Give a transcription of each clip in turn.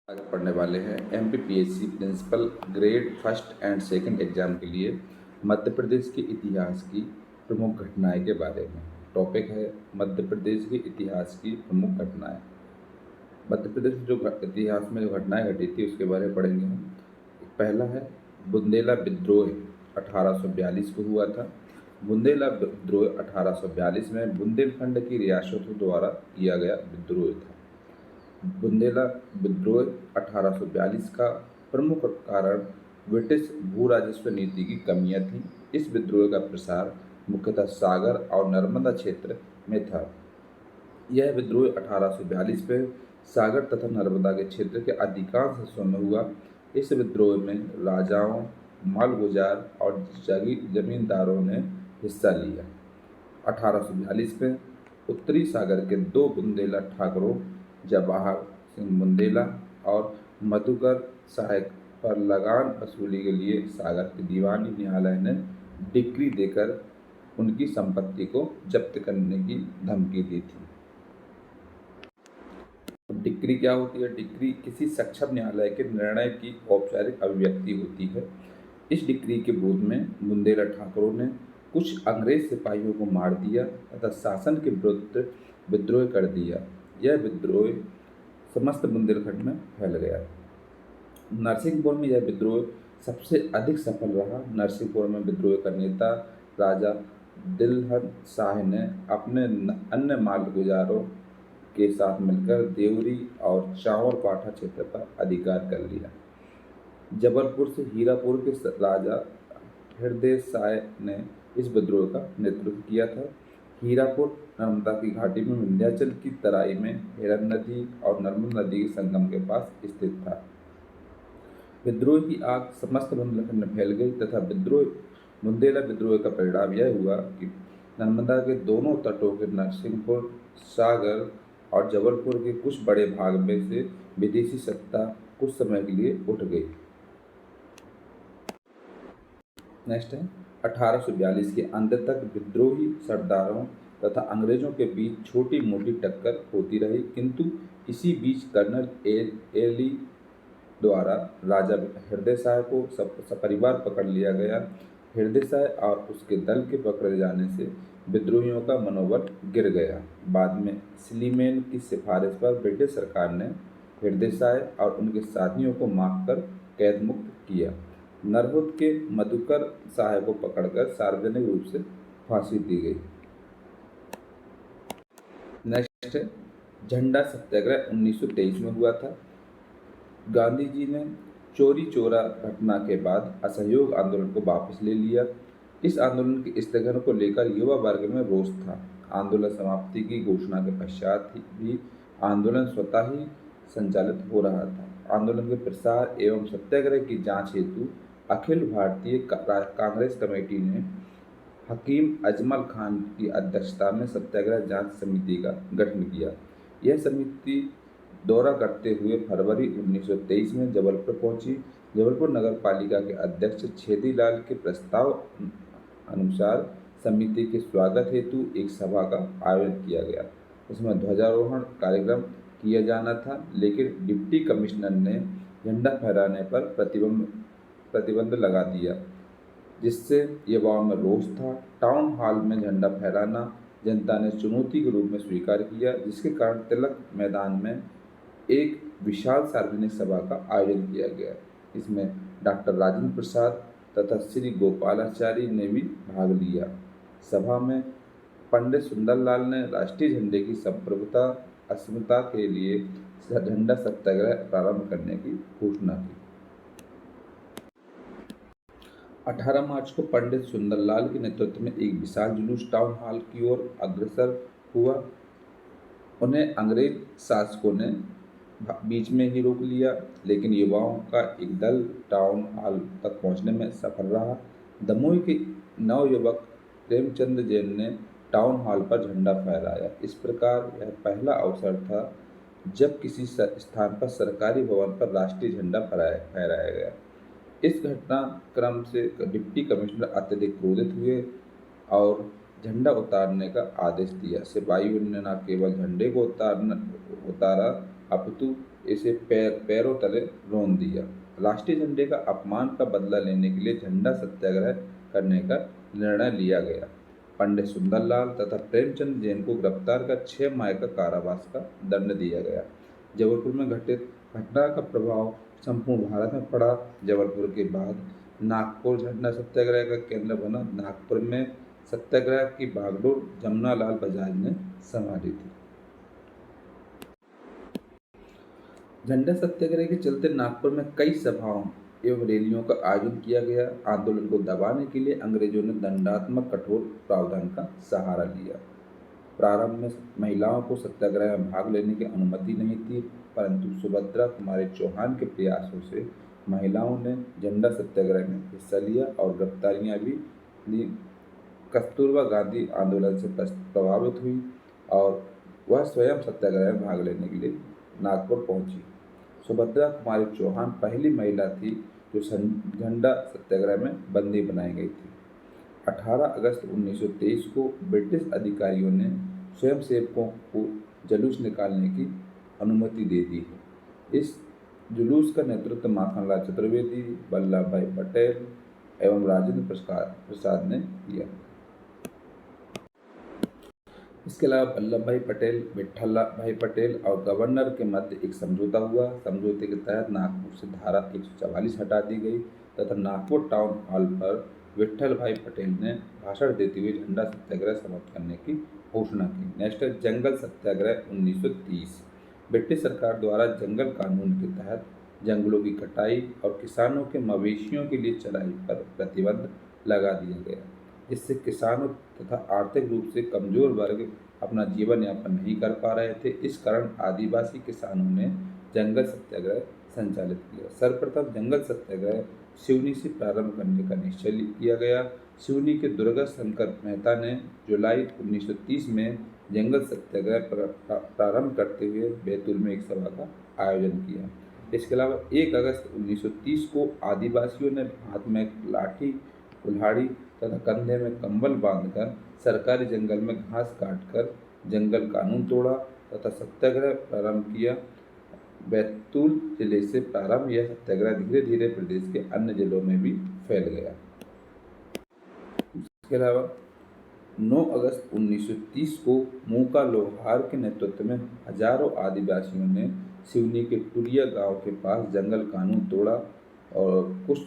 आज पढ़ने वाले हैं MPPSC principal grade first and second exam के लिए मध्य प्रदेश के इतिहास की प्रमुख घटनाएं के बारे में। टॉपिक है मध्य प्रदेश के इतिहास की प्रमुख घटनाएं। मध्य प्रदेश में जो इतिहास में जो घटनाएं घटी थी उसके बारे में पढ़ेंगे हम। पहला है बुंदेला विद्रोह 1842 को हुआ था। बुंदेला विद्रोह 1842 में बुंदेलखंड की रियासतों द्वारा किया गया विद्रोह था। बुंदेला विद्रोह 1842 का प्रमुख कारण ब्रिटिश भू राजस्व नीति की कमियां थीं। इस विद्रोह का प्रसार मुख्यतः सागर और नर्मदा क्षेत्र में था। यह विद्रोह 1842 में सागर तथा नर्मदा के क्षेत्र के अधिकांश हिस्सों में हुआ। इस विद्रोह में राजाओं, मालगुजार और जमींदारों ने हिस्सा लिया। 1842 में उत्तरी सागर के दो बुंदेला ठाकुरों जवाहर सिंह बुंदेला और मधुकर सहायक पर लगान वसूली के लिए सागर के दीवानी न्यायालय ने डिक्री देकर उनकी संपत्ति को जब्त करने की धमकी दी थी। डिक्री क्या होती है? डिक्री किसी सक्षम न्यायालय के निर्णय की औपचारिक अभिव्यक्ति होती है। इस डिक्री के विरोध में बुंदेला ठाकुरों ने कुछ अंग्रेज सिपाहियों को मार दिया तथा शासन के विरुद्ध विद्रोह कर दिया। यह विद्रोह समस्त बुंदेलखंड में फैल गया। नरसिंहपुर में यह विद्रोह सबसे अधिक सफल रहा। नरसिंहपुर में विद्रोह का नेता राजा दिलहन शाह ने अपने अन्य मालगुजारों के साथ मिलकर देवरी और चावरपाठा क्षेत्र पर अधिकार कर लिया। जबलपुर से हीरापुर के राजा हृदय साय ने इस विद्रोह का नेतृत्व किया था। हीरापुर नर्मदा की घाटी में विंध्याचल की तराई में हिरन नदी और नर्मदा नदी के संगम के पास स्थित था। विद्रोह की आग समस्त बुंदेलखंड में फैल गई तथा बुंदेला विद्रोह का परिणाम यह हुआ कि नर्मदा के दोनों तटों के नरसिंहपुर, सागर और जबलपुर के कुछ बड़े भाग में से विदेशी सत्ता कुछ समय के लिए उठ गई। नेक्स्ट है 1842 के अंत तक विद्रोही सरदारों तथा अंग्रेजों के बीच छोटी मोटी टक्कर होती रही, किंतु इसी बीच कर्नल एली द्वारा राजा हृदय शाह को सपरिवार पकड़ लिया गया। हृदय शाह और उसके दल के पकड़े जाने से विद्रोहियों का मनोबल गिर गया। बाद में स्लीमेन की सिफारिश पर ब्रिटिश सरकार ने हृदय शाह और उनके साथियों को माफ कर कैद मुक्त किया। नरहुत के मधुकर शाह को पकड़कर सार्वजनिक रूप से फांसी दी गई। नेक्स्ट है झंडा सत्याग्रह 1923 में हुआ था। गांधी जी ने चोरी चोरा घटना के बाद असहयोग आंदोलन को वापस ले लिया। इस आंदोलन के स्थगन को लेकर युवा वर्ग में रोष था। आंदोलन समाप्ति की घोषणा के पश्चात भी आंदोलन स्वतः ही संचालित हो रहा था। आंदोलन के प्रसार एवं सत्याग्रह की जांच हेतु अखिल भारतीय कांग्रेस कमेटी ने हकीम अजमल खान की अध्यक्षता में सत्याग्रह जांच समिति का गठन किया। यह समिति दौरा करते हुए फरवरी 1923 में जबलपुर पहुंची। जबलपुर नगर पालिका के अध्यक्ष छेदीलाल के प्रस्ताव अनुसार समिति के स्वागत हेतु एक सभा का आयोजन किया गया। उसमें ध्वजारोहण कार्यक्रम किया जाना था, लेकिन डिप्टी कमिश्नर ने झंडा फहराने पर प्रतिबंध लगा दिया, जिससे युवाओं में रोष था। टाउन हॉल में झंडा फहराना जनता ने चुनौती के रूप में स्वीकार किया, जिसके कारण तिलक मैदान में एक विशाल सार्वजनिक सभा का आयोजन किया गया। इसमें डॉक्टर राजेंद्र प्रसाद तथा श्री गोपालाचारी ने भी भाग लिया। सभा में पंडित सुंदरलाल ने राष्ट्रीय झंडे की संप्रभुता अस्मिता के लिए झंडा सत्याग्रह प्रारंभ करने की घोषणा की। 18 मार्च को पंडित सुंदरलाल के नेतृत्व में एक विशाल जुलूस टाउन हॉल की ओर अग्रसर हुआ। उन्हें अंग्रेज शासकों ने बीच में ही रोक लिया, लेकिन युवाओं का एक दल टाउन हॉल तक पहुंचने में सफल रहा। दमोह के नवयुवक प्रेमचंद जैन ने टाउन हॉल पर झंडा फहराया। इस प्रकार यह पहला अवसर था जब किसी स्थान पर सरकारी भवन पर राष्ट्रीय झंडा फहराया गया। इस घटनाक्रम से डिप्टी कमिश्नर अत्यधिक क्रोधित हुए और झंडा उतारने का आदेश दिया। सिपाहियों ने न केवल झंडे को उतारा अपितु इसे पैरों तले रौंद दिया। राष्ट्रीय झंडे का अपमान का बदला लेने के लिए झंडा सत्याग्रह करने का निर्णय लिया गया। पंडित सुंदरलाल तथा प्रेमचंद जैन को गिरफ्तार कर 6 माह का कारावास का दंड दिया गया। जबलपुर में घटित घटना का प्रभाव संपूर्ण भारत में पड़ा। जबलपुर के बाद नागपुर झंडा सत्याग्रह का केंद्र बना। नागपुर में सत्याग्रह की बागडोर जमनालाल बजाज ने संभाली थी। झंडा सत्याग्रह के चलते नागपुर में कई सभाओं एवं रैलियों का आयोजन किया गया। आंदोलन को दबाने के लिए अंग्रेजों ने दंडात्मक कठोर प्रावधान का सहारा लिया। प्रारंभ में महिलाओं को सत्याग्रह में भाग लेने की अनुमति नहीं थी, परंतु सुभद्रा कुमारी चौहान के प्रयासों से महिलाओं ने झंडा सत्याग्रह में हिस्सा लिया और गिरफ्तारियां भी ली। कस्तूरबा गांधी आंदोलन से प्रभावित हुई और वह स्वयं सत्याग्रह में भाग लेने के लिए नागपुर पहुंची। सुभद्रा कुमारी चौहान पहली महिला थी जो झंडा सत्याग्रह में बंदी बनाई गई थी। 18 अगस्त 1923 को ब्रिटिश अधिकारियों ने स्वयंसेवकों को जुलूस निकालने की अनुमति दे दी है। इस जुलूस का नेतृत्व माखनलाल चतुर्वेदी, वल्लभ भाई पटेल एवं राजेंद्र प्रसाद ने किया। इसके अलावा वल्लभ भाई पटेल, विट्ठल भाई पटेल और गवर्नर के मध्य एक समझौता हुआ। समझौते के तहत नागपुर से धारा 144 हटा दी गई तथा नागपुर टाउन हॉल पर विट्ठल भाई पटेल ने भाषण देते हुए झंडा सत्याग्रह समाप्त करने की घोषणा की। नेक्स्ट है जंगल सत्याग्रह 1930। ब्रिटिश सरकार द्वारा जंगल कानून के तहत जंगलों की कटाई और किसानों के मवेशियों के लिए चराई पर प्रतिबंध लगा दिया गया, जिससे किसानों तथा आर्थिक रूप से कमजोर वर्ग अपना जीवन यापन नहीं कर पा रहे थे। इस कारण आदिवासी किसानों ने जंगल सत्याग्रह संचालित किया। सर्वप्रथम जंगल सत्याग्रह सिवनी से प्रारंभ करने का निश्चय किया गया। सिवनी के दुर्गा शंकर मेहता ने जुलाई 1930 में जंगल सत्याग्रह प्रारंभ करते हुए बैतूल में एक सभा का आयोजन किया। इसके अलावा 1 अगस्त 1930 को आदिवासियों ने हाथ में लाठी, कुल्हाड़ी तथा कंधे में कंबल बांधकर सरकारी जंगल में घास काटकर जंगल कानून तोड़ा तथा सत्याग्रह प्रारंभ किया। बैतूल जिले से प्रारंभ यह सत्याग्रह धीरे धीरे प्रदेश के अन्य जिलों में भी फैल गया। इसके अलावा 9 अगस्त 1930 को मूका लोहार के नेतृत्व में हजारों आदिवासियों ने सिवनी के टुलिया गांव के पास जंगल कानून तोड़ा और कुछ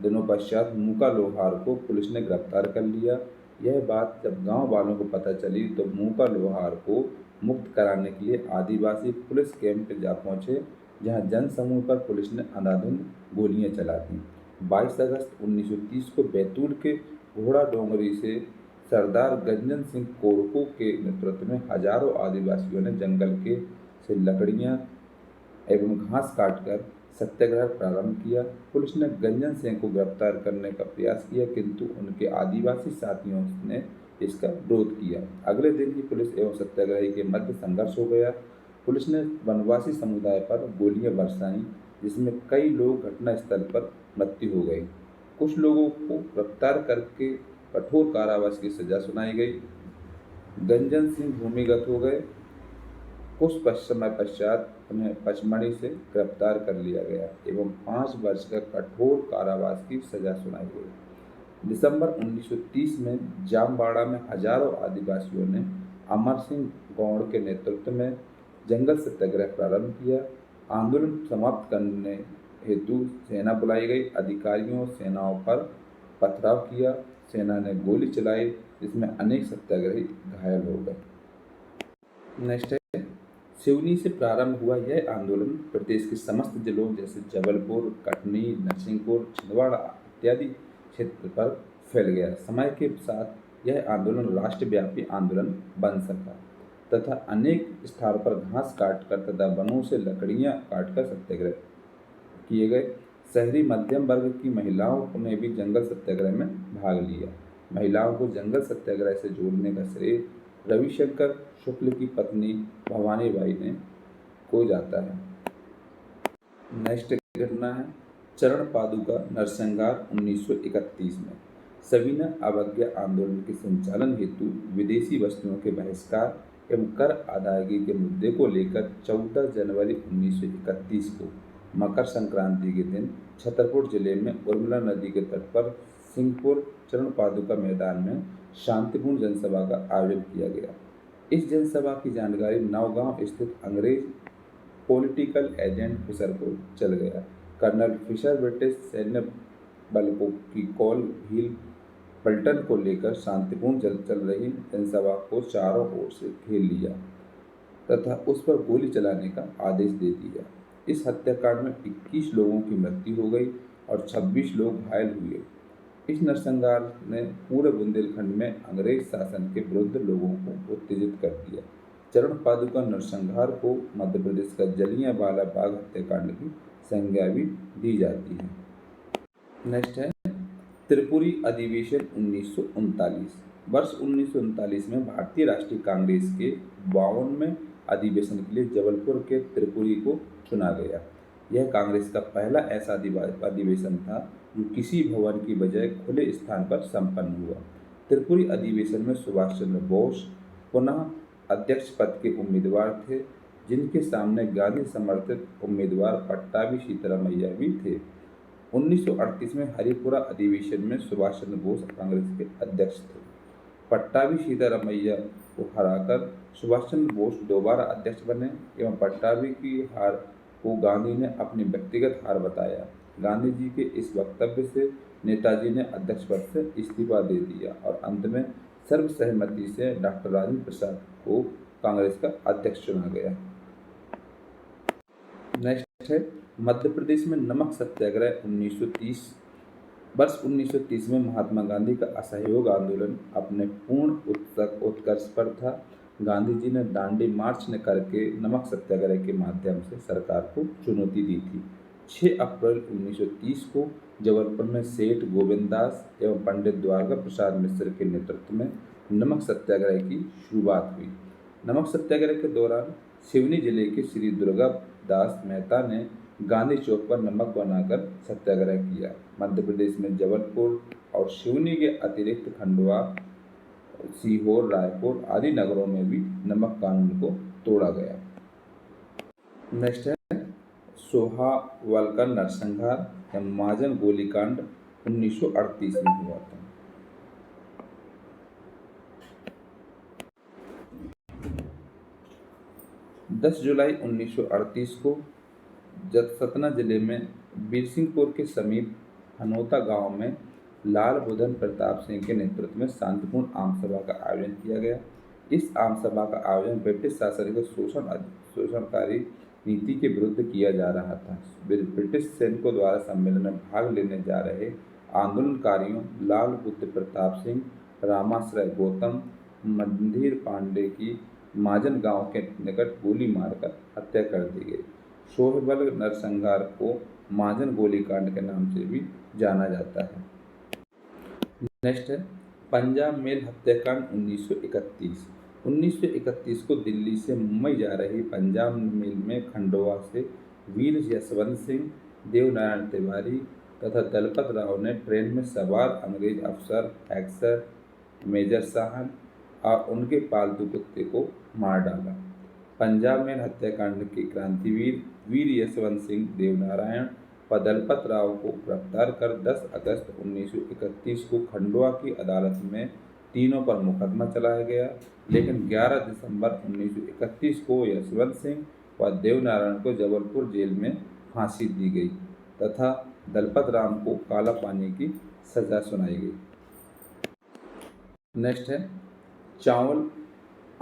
दिनों पश्चात मूका लोहार को पुलिस ने गिरफ्तार कर लिया। यह बात जब गांव वालों को पता चली तो मूका लोहार को मुक्त कराने के लिए आदिवासी पुलिस कैंप पे जा पहुंचे, जहां जनसमूह पर पुलिस ने अंधाधुंध गोलियां चला दी। 22 अगस्त 1930 को बैतूल के घोड़ा डोंगरी से सरदार गंजन सिंह कोरको के नेतृत्व में हजारों आदिवासियों ने जंगल से लकड़ियां एवं घास काटकर सत्याग्रह प्रारंभ किया। पुलिस ने गंजन सिंह को गिरफ्तार करने का प्रयास किया, किंतु उनके आदिवासी साथियों ने इसका विरोध किया। अगले दिन ही पुलिस एवं सत्याग्रही के मध्य संघर्ष हो गया। पुलिस ने वनवासी समुदाय पर गोलियां बरसाईं, जिसमें कई लोग घटनास्थल पर मृत्यु हो गई। कुछ लोगों को गिरफ्तार करके कठोर कारावास की सजा सुनाई गई। गंजन सिंह भूमिगत हो गए। कुछ समय पश्चात उन्हें पचमढ़ी से गिरफ्तार कर लिया गया एवं 5 वर्ष का कठोर कारावास की सजा सुनाई गई। दिसंबर 1930 में जामबाड़ा में हजारों आदिवासियों ने अमर सिंह गौड़ के नेतृत्व में जंगल सत्याग्रह प्रारंभ किया। आंदोलन समाप्त करने हेतु सेना बुलाई गई। अधिकारियों सेनाओं पर पथराव किया। सेना ने गोली चलाई, जिसमें अनेक सत्याग्रही घायल हो गए। नेक्स्ट है सिवनी से प्रारंभ हुआ यह आंदोलन प्रदेश के समस्त जिलों जैसे जबलपुर, कटनी, नरसिंहपुर, छिंदवाड़ा इत्यादि क्षेत्र पर फैल गया। समय के साथ यह आंदोलन राष्ट्रव्यापी आंदोलन बन सका तथा अनेक स्थानों पर घास काटकर तथा वनों से लकड़ियां काटकर सत्याग्रह किए गए। शहरी मध्यम वर्ग की महिलाओं ने भी जंगल सत्याग्रह में भाग लिया। महिलाओं को जंगल सत्याग्रह से जोड़ने का श्रेय रविशंकर शुक्ल की पत्नी भवानी बाई ने को जाता है। नेक्स्ट घटना है चरण पादुका नरसंहार 1931 में। सविनय अवज्ञा आंदोलन के संचालन हेतु विदेशी वस्तुओं के बहिष्कार एवं कर अदायगी के मुद्दे को लेकर 14 जनवरी 1931 को मकर संक्रांति के दिन छतरपुर जिले में उर्मिला नदी के तट पर सिंहपुर चरण पादुका मैदान में शांतिपूर्ण जनसभा का आयोजन किया गया। इस जनसभा की जानकारी नौगांव स्थित अंग्रेज पॉलिटिकल एजेंट फिशर को चल गया। कर्नल फिशर ब्रिटिश सैन्य बल को की कॉल व्हील पलटन को लेकर शांतिपूर्ण चल रही जनसभा को चारों ओर से घेर लिया तथा उस पर गोली चलाने का आदेश दे दिया। इस हत्याकांड में 21 लोगों की मृत्यु हो गई और 26 लोग घायल हुए। इस नरसंहार ने पूरे बुंदेलखंड में अंग्रेज शासन के विरुद्ध लोगों को उत्तेजित कर दिया। चरण पादुका नरसंहार को मध्य प्रदेश का जलियांवाला बाग हत्याकांड की संज्ञा भी दी जाती है। नेक्स्ट है त्रिपुरी अधिवेशन 1939। वर्ष 1939 में भारतीय राष्ट्रीय कांग्रेस के 52वें अधिवेशन के लिए जबलपुर के त्रिपुरी को चुना गया। यह कांग्रेस का पहला ऐसा अधिवेशन था जो किसी भवन की बजाय खुले स्थान पर संपन्न हुआ। त्रिपुरी अधिवेशन में सुभाष चंद्र बोस पुनः अध्यक्ष पद के उम्मीदवार थे, जिनके सामने गांधी समर्थित उम्मीदवार पट्टाभी सीतारामैया भी थे। 1938 में हरिपुरा अधिवेशन में सुभाष चंद्र बोस कांग्रेस के अध्यक्ष थे। पट्टाभी सीतारामैया को हराकर सुभाष चंद्र बोस दोबारा अध्यक्ष बने एवं पट्टाभी की हार को गांधी ने अपनी व्यक्तिगत हार बताया। गांधी जी के इस वक्तव्य से नेताजी ने अध्यक्ष पद से इस्तीफा दे दिया और अंत में सर्वसहमति से डॉक्टर राजेंद्र प्रसाद को कांग्रेस का अध्यक्ष चुना गया। नेक्स्ट है मध्य प्रदेश में नमक सत्याग्रह 1930। वर्ष 1930 में महात्मा गांधी का असहयोग आंदोलन अपने पूर्ण उत्कर्ष पर था। गांधी जी ने दांडी मार्च न करके नमक सत्याग्रह के माध्यम से सरकार को चुनौती दी थी। 6 अप्रैल 1930 को जबलपुर में सेठ गोविंद दास एवं पंडित द्वारका प्रसाद मिश्र के नेतृत्व में नमक सत्याग्रह की शुरुआत हुई। नमक सत्याग्रह के दौरान सिवनी जिले के श्री दुर्गा दास मेहता ने गांधी चौक पर नमक बनाकर सत्याग्रह किया। मध्य प्रदेश में जबलपुर और सिवनी के अतिरिक्त खंडवा, सीहोर, रायपुर आदि नगरों में भी नमक कानून को तोड़ा गया। नेक्स्ट है सोहावल का नरसंहार या महाजन गोलीकांड 1938 में हुआ था। दस जुलाई 1938 को सतना जिले में बीरसिंहपुर के समीप हनोता गांव में लाल बुधन प्रताप सिंह के नेतृत्व में शांतिपूर्ण आम सभा का आयोजन किया गया। इस आम सभा का आयोजन ब्रिटिश शासन के शोषणकारी नीति के विरुद्ध किया जा रहा था। ब्रिटिश सैनिकों द्वारा सम्मेलन में भाग लेने जा रहे आंदोलनकारियों लाल बुद्ध प्रताप सिंह, रामाश्रय गौतम, मंदिर पांडे की महाजन गांव के निकट गोली मारकर हत्या कर दी गई। सोहावल नरसंहार को महाजन गोलीकांड के नाम से भी जाना जाता है। नेक्स्ट है पंजाब मेल हत्याकांड 1931। 1931 को दिल्ली से मुंबई जा रही पंजाब मेल में खंडवा से वीर यशवंत सिंह, देवनारायण तिवारी तथा दलपत राव ने ट्रेन में सवार अंग्रेज अफसर हैक्सर मेजर साहन और उनके पालतू कुत्ते को मार डाला। पंजाब मेल हत्याकांड के क्रांतिवीर वीर यशवंत सिंह, देवनारायण व दलपत राव को गिरफ्तार कर 10 अगस्त 1931 को खंडवा की अदालत में तीनों पर मुकदमा चलाया गया, लेकिन 11 दिसंबर 1931 को यशवंत सिंह व देवनारायण को जबलपुर जेल में फांसी दी गई तथा दलपत राम को काला पानी की सजा सुनाई गई। नेक्स्ट है चावल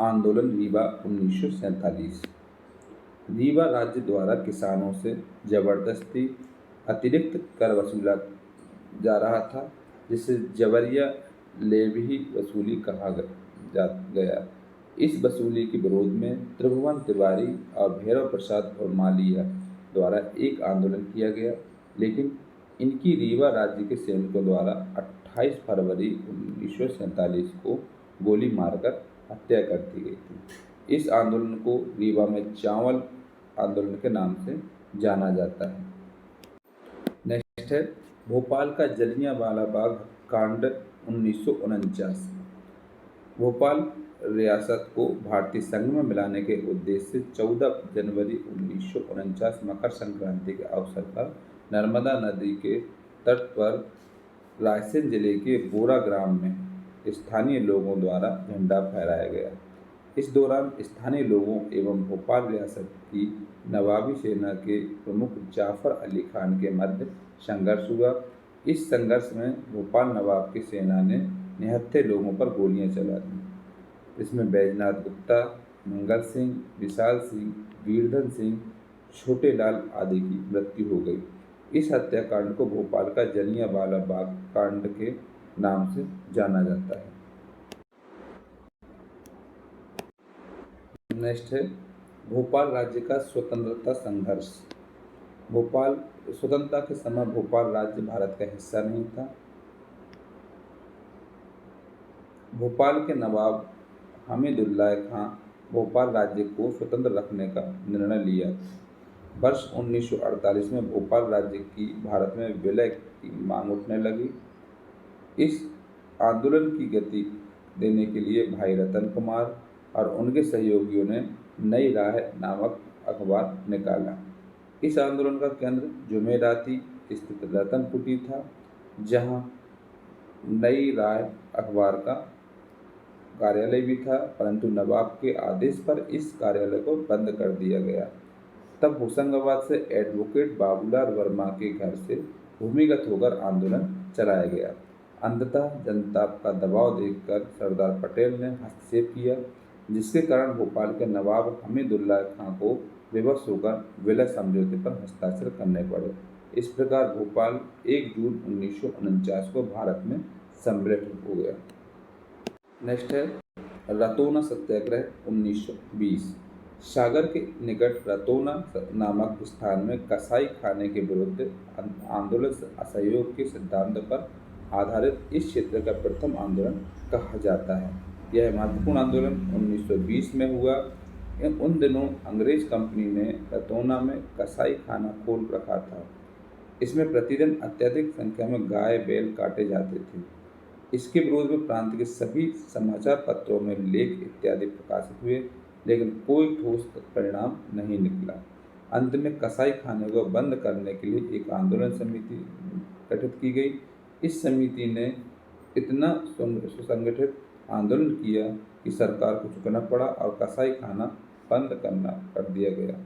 आंदोलन रीवा 1947। रीवा राज्य द्वारा किसानों से जबरदस्ती अतिरिक्त कर वसूला जा रहा था, जिसे जबरिया लेवी वसूली कहा गया। इस वसूली के विरोध में त्रिभुवन तिवारी और भैरव प्रसाद और मालिया द्वारा एक आंदोलन किया गया, लेकिन इनकी रीवा राज्य के सैनिकों द्वारा 28 फरवरी 1947 को गोली मारकर हत्या कर दी गई थी। इस आंदोलन को रीवा में चावल आंदोलन के नाम से जाना जाता है। नेक्स्ट है भोपाल का जलियांवाला बाग कांड 1949। भोपाल रियासत को भारतीय संघ में मिलाने के उद्देश्य से 14 जनवरी 1949 मकर संक्रांति के अवसर पर नर्मदा नदी के तट पर रायसेन जिले के बोरा ग्राम में स्थानीय लोगों द्वारा झंडा फहराया गया। इस दौरान स्थानीय लोगों एवं भोपाल रियासत की नवाबी सेना के प्रमुख जाफर अली खान के मध्य संघर्ष हुआ। इस संघर्ष में भोपाल नवाब की सेना ने निहत्थे लोगों पर गोलियां चला दी। इसमें बैजनाथ गुप्ता, मंगल सिंह, विशाल सिंह, वीरधन सिंह, छोटे लाल आदि की मृत्यु हो गई। इस हत्याकांड को भोपाल का जलियांवाला बाग कांड के नाम से जाना जाता है। नेक्स्ट है भोपाल राज्य का स्वतंत्रता संघर्ष। भोपाल स्वतंत्रता के समय भोपाल राज्य भारत का हिस्सा नहीं था। भोपाल के नवाब हमीदुल्लाह खां भोपाल राज्य को स्वतंत्र रखने का निर्णय लिया। वर्ष 1948 में भोपाल राज्य की भारत में विलय की मांग उठने लगी। इस आंदोलन की गति देने के लिए भाई रतन कुमार और उनके सहयोगियों ने नई राह नामक अखबार निकाला। इस आंदोलन का केंद्र जुमेराती स्थित रतन कुटी था, जहां नई राह अखबार का कार्यालय भी था, परंतु नवाब के आदेश पर इस कार्यालय को बंद कर दिया गया। तब होशंगाबाद से एडवोकेट बाबूलाल वर्मा के घर से भूमिगत होकर आंदोलन चलाया गया। अंततः जनता का दबाव देखकर सरदार पटेल ने हस्तक्षेप किया, जिसके कारण भोपाल के नवाब हमीदुल्लाह खां को विवश होकर विलय समझौते पर हस्ताक्षर करने पड़े। इस प्रकार भोपाल 1 जून 1949 को भारत में सम्मिलित हो गया। नेक्स्ट है रतौना सत्याग्रह 1920। सागर के निकट रतौना नामक स्थान में कसाई खाने के विरुद्ध आंदोलन असहयोग के सिद्धांत पर आधारित इस क्षेत्र का प्रथम आंदोलन कहा जाता है। यह महत्वपूर्ण आंदोलन 1920 में हुआ। उन दिनों अंग्रेज कंपनी ने रतौना में कसाई खाना खोल रखा था। इसमें प्रतिदिन अत्यधिक संख्या में गाय बैल काटे जाते थे। इसके विरोध में प्रांत के सभी समाचार पत्रों में लेख इत्यादि प्रकाशित हुए, लेकिन कोई ठोस परिणाम नहीं निकला। अंत में कसाई खाने को बंद करने के लिए एक आंदोलन समिति गठित की गई। इस समिति ने इतना सुसंगठित आंदोलन किया कि सरकार को झुकना पड़ा और कसाई खाना बंद करना कर दिया गया।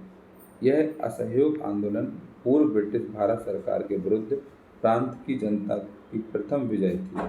यह असहयोग आंदोलन पूर्व ब्रिटिश भारत सरकार के विरुद्ध प्रांत की जनता की प्रथम विजय थी।